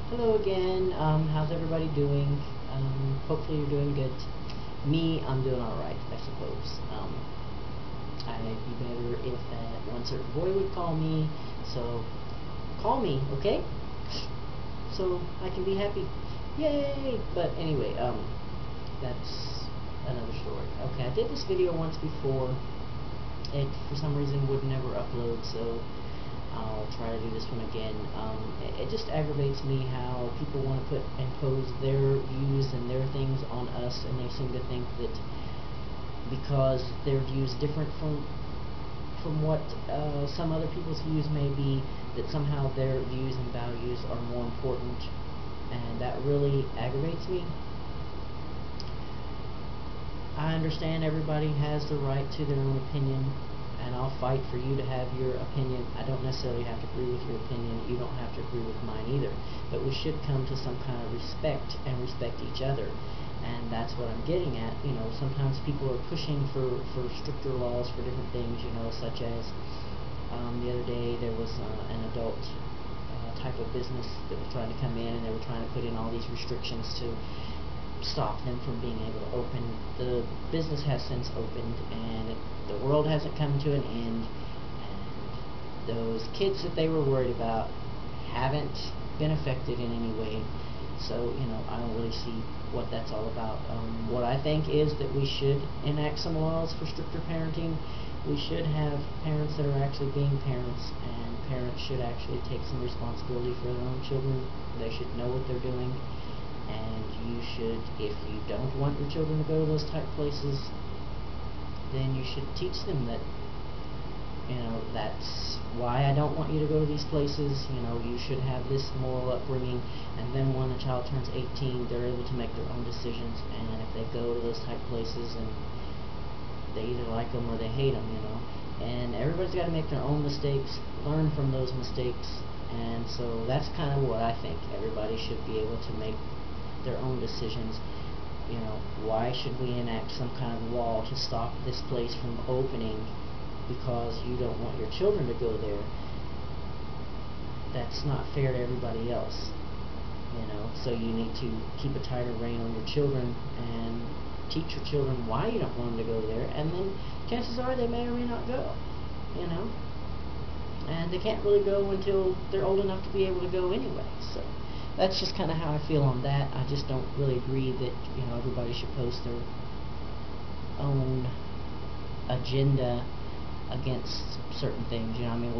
Hello again. How's everybody doing? Hopefully you're doing good. Me, I'm doing alright, I suppose. I'd be better if that one certain boy would call me. So, call me, okay? So I can be happy. Yay! But anyway, that's another story. Okay, I did this video once before. It, for some reason, would never upload, so I'll try to do this one again. It just aggravates me how people want to impose their views and their things on us, and they seem to think that because their views different from what some other people's views may be, that somehow their views and values are more important, and that really aggravates me. I understand everybody has the right to their own opinion, and I'll fight for you to have your opinion. I don't necessarily have to agree with your opinion. You don't have to agree with mine either. But we should come to some kind of respect and respect each other. And that's what I'm getting at. You know, sometimes people are pushing for stricter laws for different things, you know, such as the other day there was an adult type of business that was trying to come in, and they were trying to put in all these restrictions to stop them from being able to open. The business has since opened, and the world hasn't come to an end, and those kids that they were worried about haven't been affected in any way. So, you know, I don't really see what that's all about. What I think is that we should enact some laws for stricter parenting. We should have parents that are actually being parents, and parents should actually take some responsibility for their own children. They should know what they're doing, and you should, if you don't want your children to go to those type places, then you should teach them that, you know, that's why I don't want you to go to these places. You know, you should have this moral upbringing, and then when a child turns 18, they're able to make their own decisions, and if they go to those type places, and they either like them or they hate them, you know. And everybody's got to make their own mistakes, learn from those mistakes, and so that's kind of what I think. Everybody should be able to make their own decisions. You know, why should we enact some kind of law to stop this place from opening because you don't want your children to go there? That's not fair to everybody else, you know. So you need to keep a tighter rein on your children and teach your children why you don't want them to go there, and then chances are they may or may not go, you know. And they can't really go until they're old enough to be able to go anyway. So that's just kind of how I feel on that. I just don't really agree that, you know, everybody should post their own agenda against certain things. You know, I mean,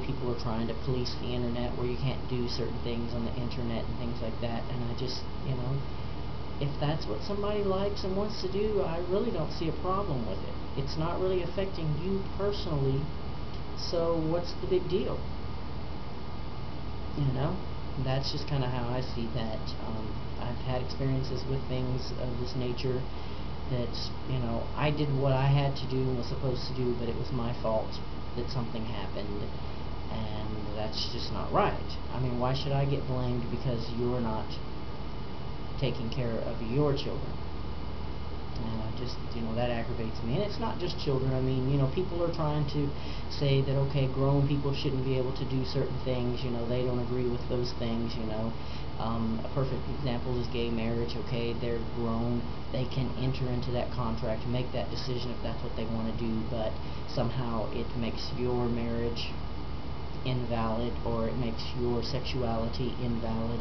people are trying to police the internet where you can't do certain things on the internet and things like that, and I just, you know, if that's what somebody likes and wants to do, I really don't see a problem with it. It's not really affecting you personally, so what's the big deal? You know? That's just kind of how I see that. I've had experiences with things of this nature that, you know, I did what I had to do and was supposed to do, but it was my fault that something happened, and that's just not right. I mean, why should I get blamed because you're not taking care of your children? And I just, you know, that aggravates me. And it's not just children. I mean, you know, people are trying to say that, okay, grown people shouldn't be able to do certain things. You know, they don't agree with those things, you know. A perfect example is gay marriage. Okay, they're grown. They can enter into that contract, make that decision if that's what they want to do, but somehow it makes your marriage invalid, or it makes your sexuality invalid.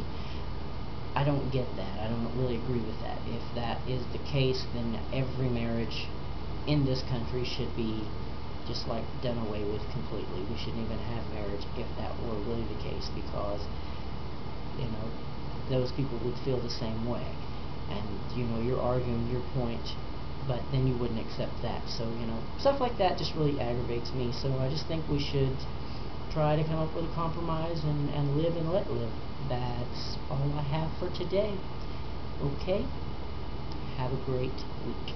I don't get that. I don't really agree with that. If that is the case, then every marriage in this country should be just like done away with completely. We shouldn't even have marriage if that were really the case, because, you know, those people would feel the same way. And, you know, you're arguing your point, but then you wouldn't accept that. So, you know, stuff like that just really aggravates me. So I just think we should try to come up with a compromise and live and let live. That's all I have for today. Okay? Have a great week.